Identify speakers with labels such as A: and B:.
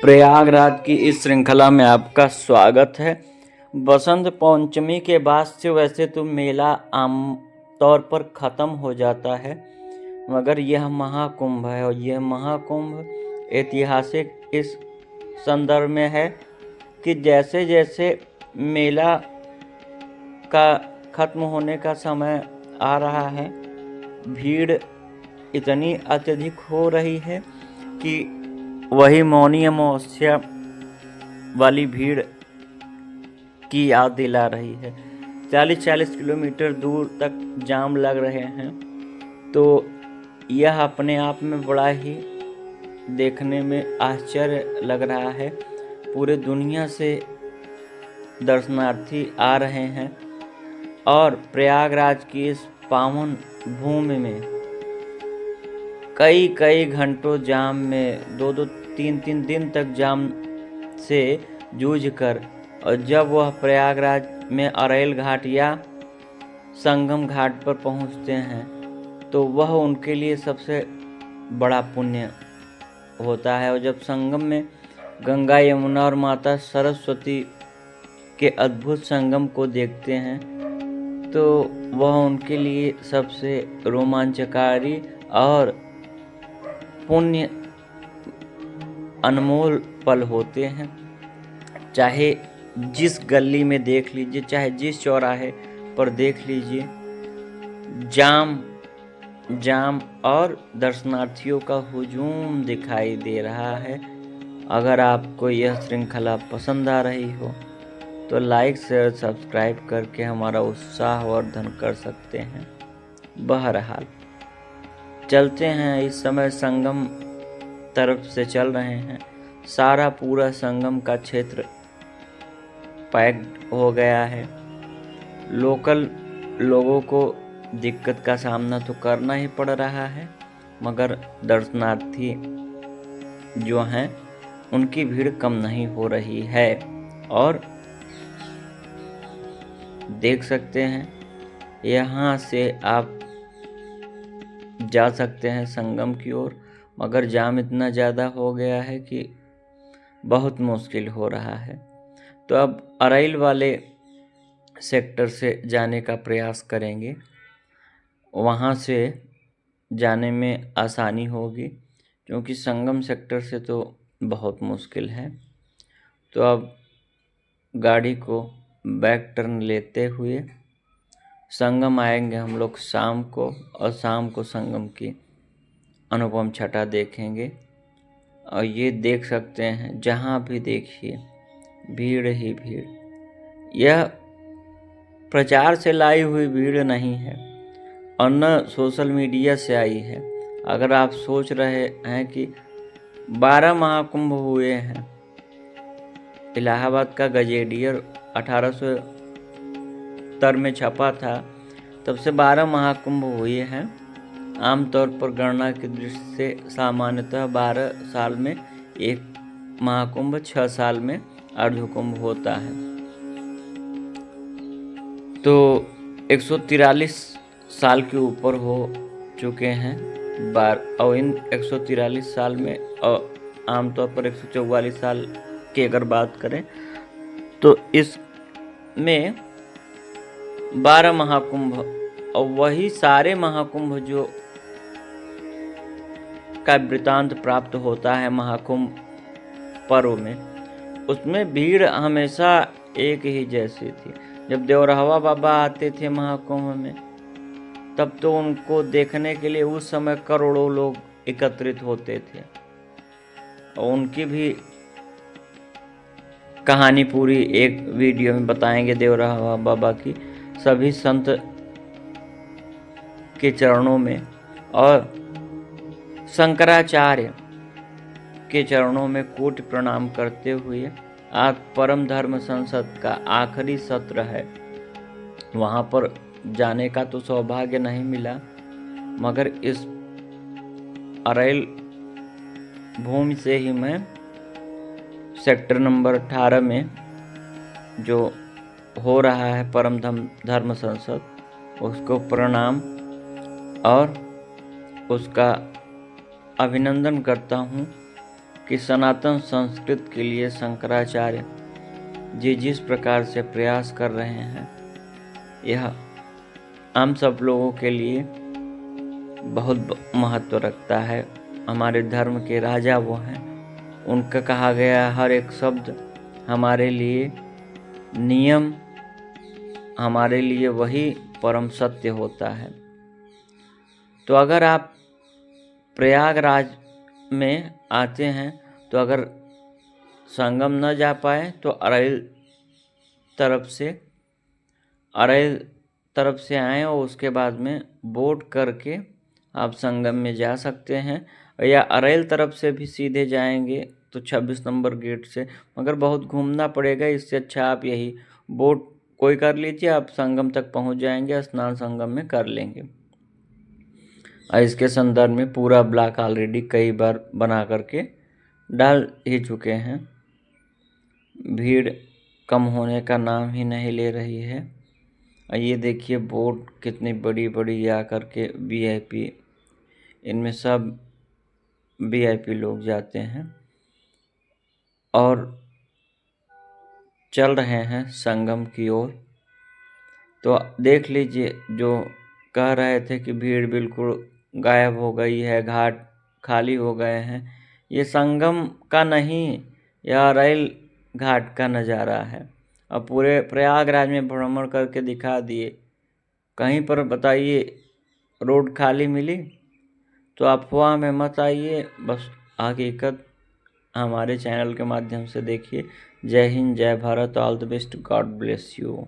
A: प्रयागराज की इस श्रृंखला में आपका स्वागत है। बसंत पंचमी के बाद से वैसे तो मेला आम तौर पर ख़त्म हो जाता है, मगर यह महाकुंभ है और यह महाकुंभ ऐतिहासिक इस संदर्भ में है कि जैसे जैसे मेला का ख़त्म होने का समय आ रहा है, भीड़ इतनी अत्यधिक हो रही है कि वही मौनी अमावस्या वाली भीड़ की याद दिला रही है। 40-40 किलोमीटर दूर तक जाम लग रहे हैं, तो यह अपने आप में बड़ा ही देखने में आश्चर्य लग रहा है। पूरे दुनिया से दर्शनार्थी आ रहे हैं और प्रयागराज की इस पावन भूमि में कई घंटों जाम में 2-3 दिन तक जाम से जूझ कर, और जब वह प्रयागराज में अरैल घाट या संगम घाट पर पहुंचते हैं तो वह उनके लिए सबसे बड़ा पुण्य होता है। और जब संगम में गंगा, यमुना और माता सरस्वती के अद्भुत संगम को देखते हैं तो वह उनके लिए सबसे रोमांचकारी और पुण्य अनमोल पल होते हैं। चाहे जिस गली में देख लीजिए, चाहे जिस चौराहे पर देख लीजिए, जाम और दर्शनार्थियों का हुजूम दिखाई दे रहा है। अगर आपको यह श्रृंखला पसंद आ रही हो तो लाइक, शेयर, सब्सक्राइब करके हमारा उत्साह वर्धन कर सकते हैं। बहरहाल चलते हैं। इस समय संगम तरफ से चल रहे हैं। सारा पूरा संगम का क्षेत्र पैक्ड हो गया है। लोकल लोगों को दिक्कत का सामना तो करना ही पड़ रहा है, मगर दर्शनार्थी जो हैं उनकी भीड़ कम नहीं हो रही है। और देख सकते हैं, यहाँ से आप जा सकते हैं संगम की ओर, मगर जाम इतना ज़्यादा हो गया है कि बहुत मुश्किल हो रहा है। तो अब अरैल वाले सेक्टर से जाने का प्रयास करेंगे, वहाँ से जाने में आसानी होगी, क्योंकि संगम सेक्टर से तो बहुत मुश्किल है। तो अब गाड़ी को बैक टर्न लेते हुए संगम आएंगे हम लोग शाम को, और शाम को संगम की अनुपम छटा देखेंगे। और ये देख सकते हैं, जहाँ भी देखिए भीड़ ही भीड़। यह प्रचार से लाई हुई भीड़ नहीं है और न सोशल मीडिया से आई है। अगर आप सोच रहे हैं कि 12 महाकुंभ हुए हैं, इलाहाबाद का गजेटियर 1870 में छपा था, तब से 12 महाकुंभ हुए हैं। आमतौर पर गणना की दृष्टि से सामान्यतः 12 साल में एक महाकुंभ, 6 साल में अर्धकुंभ होता है। तो 143 साल के ऊपर हो चुके हैं और इन 143 साल में आमतौर पर 144 साल की अगर बात करें तो इसमें 12 महाकुंभ, और वही सारे महाकुंभ जो का वृतांत प्राप्त होता है महाकुंभ पर्व में, उसमें भीड़ हमेशा एक ही जैसी थी। जब देवरहवा बाबा आते थे महाकुंभ में, तब तो उनको देखने के लिए उस समय करोड़ों लोग एकत्रित होते थे। और उनकी भी कहानी पूरी एक वीडियो में बताएंगे देवरहवा बाबा की। सभी संत के चरणों में और शंकराचार्य के चरणों में कोटि प्रणाम करते हुए आज परम धर्म संसद का आखिरी सत्र है। वहाँ पर जाने का तो सौभाग्य नहीं मिला, मगर इस अरैल भूमि से ही मैं सेक्टर नंबर 18 में जो हो रहा है परम धर्म संसद, उसको प्रणाम और उसका अभिनंदन करता हूँ कि सनातन संस्कृत के लिए शंकराचार्य जी जिस प्रकार से प्रयास कर रहे हैं, यह हम सब लोगों के लिए बहुत महत्व रखता है। हमारे धर्म के राजा वो हैं, उनका कहा गया हर एक शब्द हमारे लिए नियम, हमारे लिए वही परम सत्य होता है। तो अगर आप प्रयागराज में आते हैं तो अगर संगम न जा पाए तो अरैल तरफ से आएँ और उसके बाद में बोट करके आप संगम में जा सकते हैं, या अरैल तरफ से भी सीधे जाएंगे तो 26 नंबर गेट से, मगर बहुत घूमना पड़ेगा। इससे अच्छा आप यही बोट कोई कर लीजिए, आप संगम तक पहुंच जाएंगे, स्नान संगम में कर लेंगे। और इसके संदर्भ में पूरा ब्लॉग ऑलरेडी कई बार बना करके डाल ही चुके हैं। भीड़ कम होने का नाम ही नहीं ले रही है। और ये देखिए बोट कितनी बड़ी बड़ी आ करके VIP, इनमें सब VIP लोग जाते हैं और चल रहे हैं संगम की ओर। तो देख लीजिए, जो कह रहे थे कि भीड़ बिल्कुल गायब हो गई है, घाट खाली हो गए हैं, ये संगम का नहीं, यह अरैल घाट का नज़ारा है। अब पूरे प्रयागराज में भ्रमण करके दिखा दिए, कहीं पर बताइए रोड खाली मिली? तो अफवाह में मत आइए, बस हकीकत हमारे चैनल के माध्यम से देखिए। जय हिंद, जय Bharat, all the best, God bless you.